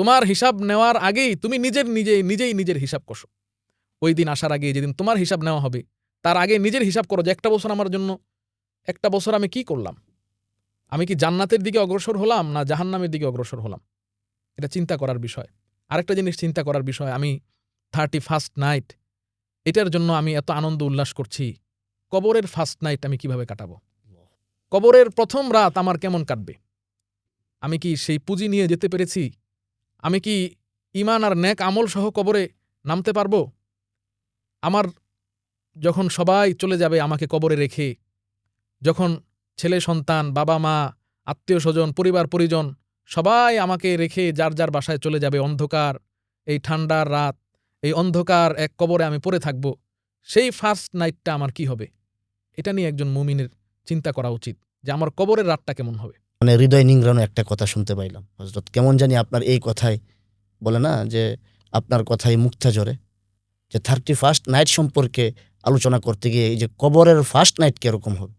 তোমার হিসাব নেওয়ার আগেই তুমি নিজেই নিজের হিসাব কষো। ওই দিন আসার আগে, যেদিন তোমার হিসাব নেওয়া হবে, তার আগে নিজের হিসাব করো যে একটা বছর আমার জন্য, একটা বছর আমি কি করলাম? আমি কি জান্নাতের দিকে অগ্রসর হলাম না জাহান্নামের দিকে অগ্রসর হলাম? এটা চিন্তা করার বিষয়। আরেকটা জিনিস চিন্তা করার বিষয়, আমি 31st নাইট, এটার জন্য আমি এত আনন্দ উল্লাস করছি। কবরের ফার্স্ট নাইট আমি কিভাবে কাটাবো? কবরের প্রথম রাত আমার কেমন কাটবে? আমি কি সেই পুঁজি নিয়ে যেতে পেরেছি? আমি কি ঈমান আর নেক আমল সহ কবরে নামতে পারবো? আমার যখন সবাই চলে যাবে আমাকে কবরে রেখে, যখন ছেলে সন্তান, বাবা মা, আত্মীয় স্বজন, পরিবার পরিজন সবাই আমাকে রেখে যার যার বাসায় চলে যাবে, অন্ধকার এই ঠান্ডার রাত, এই অন্ধকার এক কবরে আমি পড়ে থাকব, সেই ফার্স্ট নাইটটা আমার কি হবে? এটা নিয়ে একজন মুমিনের চিন্তা করা উচিত যে আমার কবরের রাতটা কেমন হবে। মানে হৃদয় নিংড়ানো একটা কথা শুনতে পাইলাম হযরত। কেমন জানি আপনার এই কথায় বলে না যে আপনার কথায় মুক্তা ঝরে, যে 31st নাইট সম্পর্কে আলোচনা করতে গিয়ে এই যে কবরের ফার্স্ট নাইট কিরকম হবে,